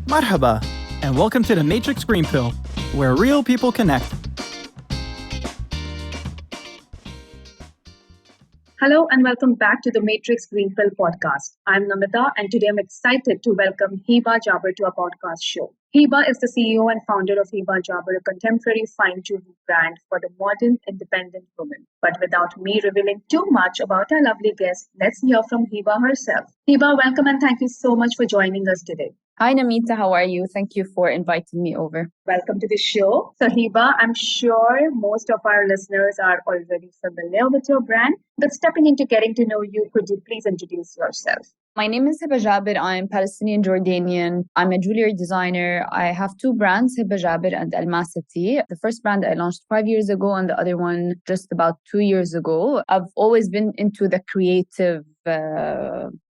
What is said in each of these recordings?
Marhaba, and welcome to the Matrix Green Pill, where real people connect. Hello and welcome back to the Matrix Green Pill podcast. I'm Namita and today I'm excited to welcome Hiba Jaber to our podcast show. Hiba is the CEO and founder of Hiba Jaber, a contemporary fine jewelry brand for the modern independent woman. But without me revealing too much about our lovely guest, let's hear from Hiba herself. Hiba, welcome and thank you so much for joining us today. Hi, Namita. How are you? Thank you for inviting me over. Welcome to the show. So, Hiba, I'm sure most of our listeners are already familiar with your brand, but stepping into getting to know you, could you please introduce yourself? My name is Hiba Jaber. I'm Palestinian Jordanian. I'm a jewelry designer. I have two brands, Hiba Jaber and Almasati. The first brand I launched 5 years ago and the other one just about 2 years ago. I've always been into the creative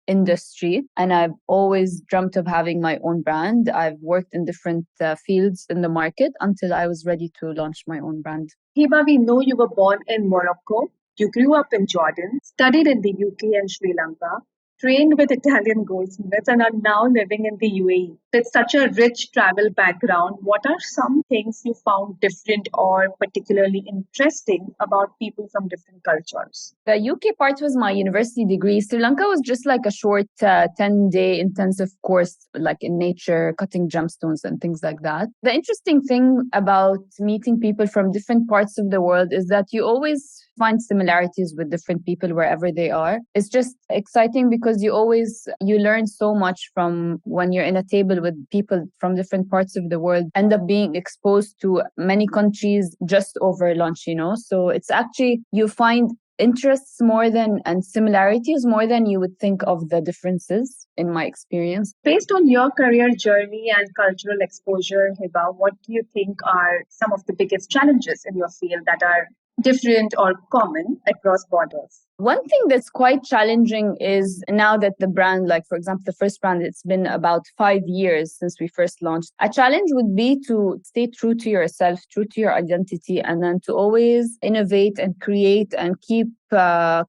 industry and I've always dreamt of having my own brand. I've worked in different fields in the market until I was ready to launch my own brand. Hiba, we know you were born in Morocco. You grew up in Jordan, studied in the UK and Sri Lanka, trained with Italian goldsmiths and are now living in the UAE. With such a rich travel background, what are some things you found different or particularly interesting about people from different cultures? The UK part was my university degree. Sri Lanka was just like a short 10-day intensive course, like in nature, cutting gemstones and things like that. The interesting thing about meeting people from different parts of the world is that you always find similarities with different people wherever they are. It's just exciting because you learn so much from when you're in a table with people from different parts of the world, end up being exposed to many countries just over lunch, So it's actually, you find interests and similarities more than you would think of the differences in my experience. Based on your career journey and cultural exposure, Hiba, what do you think are some of the biggest challenges in your field that are different or common across borders? One thing that's quite challenging is now that the brand, like for example, the first brand, it's been about 5 years since we first launched. A challenge would be to stay true to yourself, true to your identity, and then to always innovate and create and keep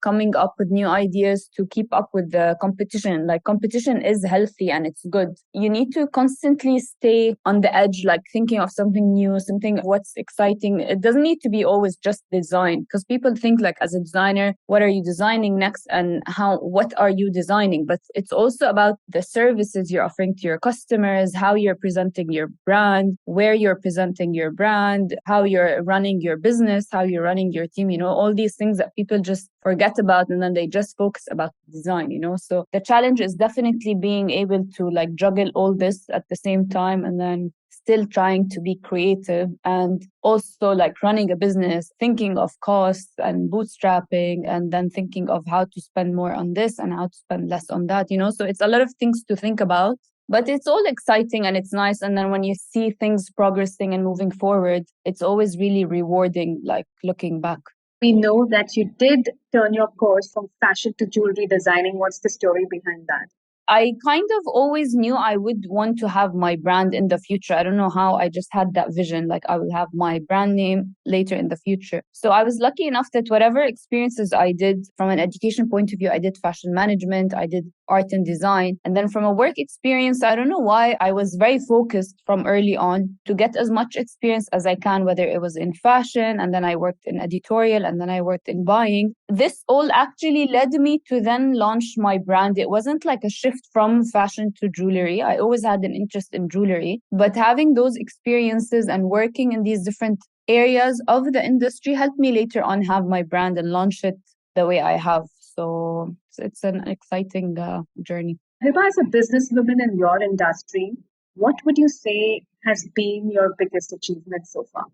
coming up with new ideas to keep up with the competition. Like competition is healthy and it's good. You need to constantly stay on the edge, like thinking of something new, something what's exciting. It doesn't need to be always just design, because people think like as a designer, what are you designing next and what are you designing? But it's also about the services you're offering to your customers, how you're presenting your brand, where you're presenting your brand, how you're running your business, how you're running your team, all these things that people just forget about and then they just focus about design, So the challenge is definitely being able to like juggle all this at the same time and then still trying to be creative and also like running a business, thinking of costs and bootstrapping and then thinking of how to spend more on this and how to spend less on that, So it's a lot of things to think about, but it's all exciting and it's nice. And then when you see things progressing and moving forward, it's always really rewarding, like looking back. We know that you did turn your course from fashion to jewelry designing. What's the story behind that? I kind of always knew I would want to have my brand in the future. I don't know how, I just had that vision, like I will have my brand name later in the future. So I was lucky enough that whatever experiences I did from an education point of view, I did fashion management, I did art and design. And then from a work experience, I don't know why, I was very focused from early on to get as much experience as I can, whether it was in fashion, and then I worked in editorial, and then I worked in buying. This all actually led me to then launch my brand. It wasn't like a shift from fashion to jewelry. I always had an interest in jewelry, but having those experiences and working in these different areas of the industry helped me later on have my brand and launch it the way I have. So it's an exciting journey. Hiba, as a businesswoman in your industry, what would you say has been your biggest achievement so far?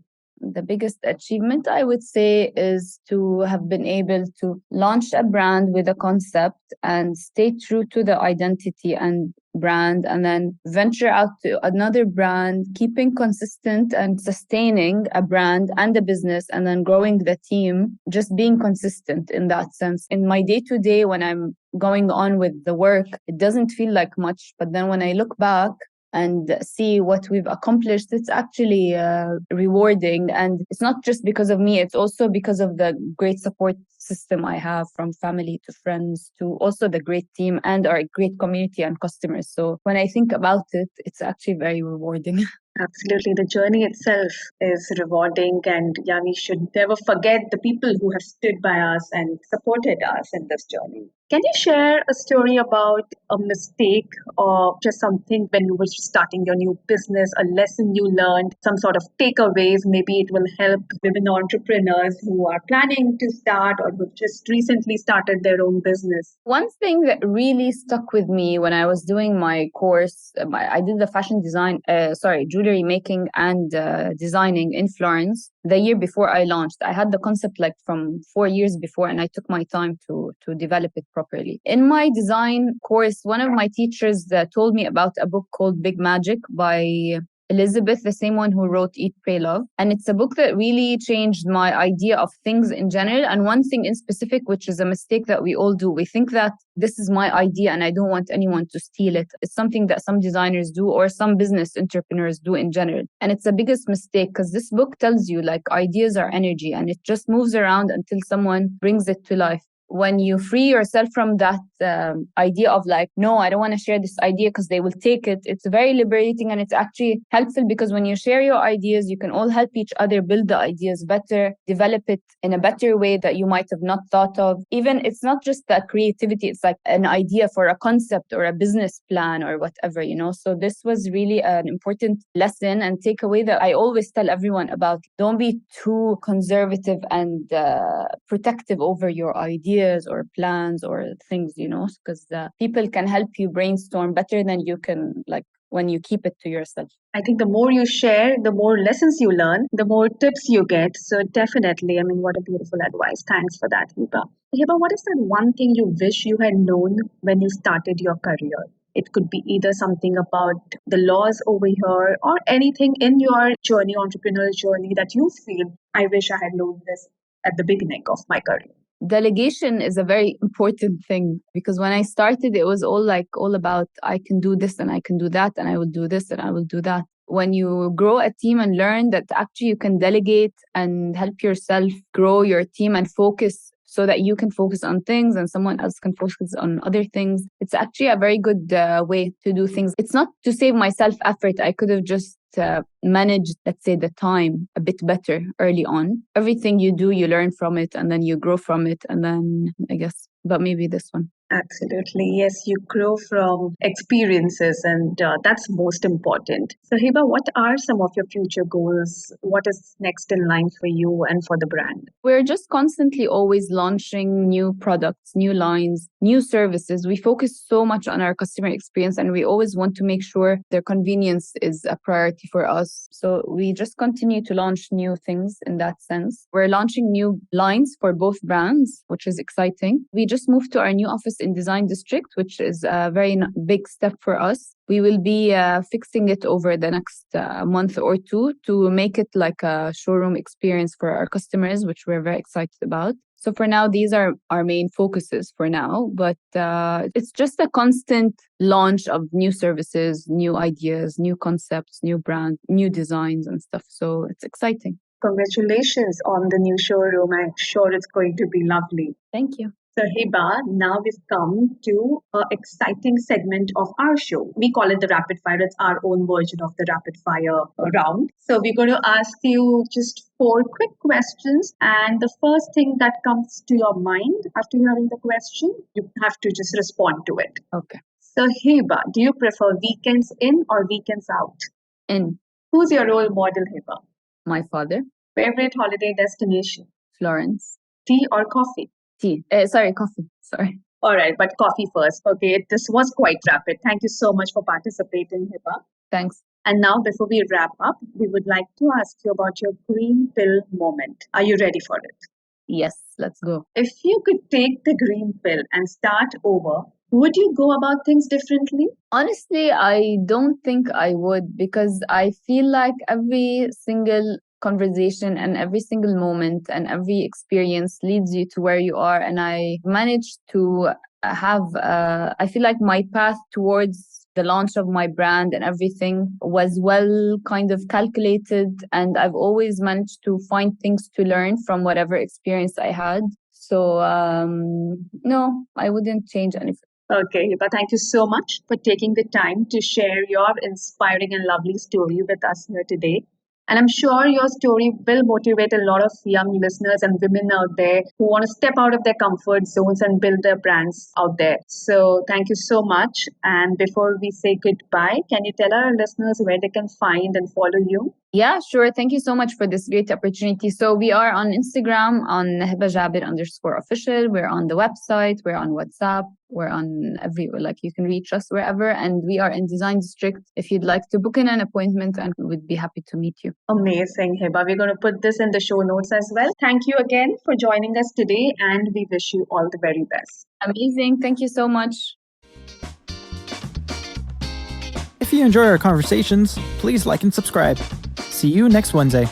The biggest achievement, I would say, is to have been able to launch a brand with a concept and stay true to the identity and brand, and then venture out to another brand, keeping consistent and sustaining a brand and a business, and then growing the team, just being consistent in that sense. In my day-to-day, when I'm going on with the work, it doesn't feel like much. But then when I look back and see what we've accomplished, it's actually rewarding. And it's not just because of me, it's also because of the great support system I have, from family to friends to also the great team and our great community and customers. So when I think about it, it's actually very rewarding. Absolutely. The journey itself is rewarding. And yeah, we should never forget the people who have stood by us and supported us in this journey. Can you share a story about a mistake or just something when you were starting your new business, a lesson you learned, some sort of takeaways? Maybe it will help women entrepreneurs who are planning to start or who just recently started their own business. One thing that really stuck with me when I was doing my course, I did the fashion design, jewelry making and designing in Florence the year before I launched. I had the concept like from 4 years before, and I took my time to develop it properly. In my design course, one of my teachers told me about a book called Big Magic by Elizabeth, the same one who wrote Eat, Pray, Love. And it's a book that really changed my idea of things in general. And one thing in specific, which is a mistake that we all do. We think that this is my idea and I don't want anyone to steal it. It's something that some designers do or some business entrepreneurs do in general. And it's the biggest mistake because this book tells you like ideas are energy and it just moves around until someone brings it to life. When you free yourself from that idea of like, no, I don't want to share this idea because they will take it, it's very liberating and it's actually helpful because when you share your ideas, you can all help each other build the ideas better, develop it in a better way that you might have not thought of. Even it's not just that creativity, it's like an idea for a concept or a business plan or whatever, you know. So this was really an important lesson and takeaway that I always tell everyone about. Don't be too conservative and protective over your ideas or plans or things, you know, because people can help you brainstorm better than you can, like, when you keep it to yourself. I think the more you share, the more lessons you learn, the more tips you get. So definitely, I mean, what a beautiful advice. Thanks for that, Hiba. Hiba, what is that one thing you wish you had known when you started your career? It could be either something about the laws over here or anything in your journey, entrepreneurial journey, that you feel, I wish I had known this at the beginning of my career. Delegation is a very important thing because when I started, it was all about I can do this and I can do that and I will do this and I will do that. When you grow a team and learn that actually you can delegate and help yourself grow your team and focus so that you can focus on things and someone else can focus on other things, it's actually a very good way to do things. It's not to save myself effort. I could have just managed, let's say, the time a bit better early on. Everything you do, you learn from it and then you grow from it. And then I guess, but maybe this one. Absolutely. Yes, you grow from experiences, and that's most important. So, Hiba, what are some of your future goals? What is next in line for you and for the brand? We're just constantly always launching new products, new lines, new services. We focus so much on our customer experience and we always want to make sure their convenience is a priority for us. So we just continue to launch new things in that sense. We're launching new lines for both brands, which is exciting. We just moved to our new office in Design District, which is a very big step for us. We will be fixing it over the next month or two to make it like a showroom experience for our customers, which we're very excited about. So for now, these are our main focuses for now, but it's just a constant launch of new services, new ideas, new concepts, new brands, new designs and stuff. So it's exciting. Congratulations on the new showroom. I'm sure it's going to be lovely. Thank you. So, Hiba, now we've come to an exciting segment of our show. We call it the rapid fire. It's our own version of the rapid fire round. So, we're going to ask you just 4 quick questions. And the first thing that comes to your mind after hearing the question, you have to just respond to it. Okay. So, Hiba, do you prefer weekends in or weekends out? In. Who's your role model, Hiba? My father. Favorite holiday destination? Florence. Tea or coffee? Tea. Coffee. Sorry. All right, but coffee first. Okay, this was quite rapid. Thank you so much for participating, Hiba. Thanks. And now, before we wrap up, we would like to ask you about your green pill moment. Are you ready for it? Yes, let's go. If you could take the green pill and start over, would you go about things differently? Honestly, I don't think I would because I feel like every single conversation and every single moment and every experience leads you to where you are. And I managed to have, I feel like my path towards the launch of my brand and everything was well kind of calculated. And I've always managed to find things to learn from whatever experience I had. So no, I wouldn't change anything. Okay, Hiba, thank you so much for taking the time to share your inspiring and lovely story with us here today. And I'm sure your story will motivate a lot of young listeners and women out there who want to step out of their comfort zones and build their brands out there. So thank you so much. And before we say goodbye, can you tell our listeners where they can find and follow you? Yeah, sure. Thank you so much for this great opportunity. So we are on Instagram on Hiba Jaber _official. We're on the website. We're on WhatsApp. We're on everywhere. Like you can reach us wherever. And we are in Design District. If you'd like to book in an appointment, and we'd be happy to meet you. Amazing, Hiba. We're going to put this in the show notes as well. Thank you again for joining us today, and we wish you all the very best. Amazing. Thank you so much. If you enjoy our conversations, please like and subscribe. See you next Wednesday.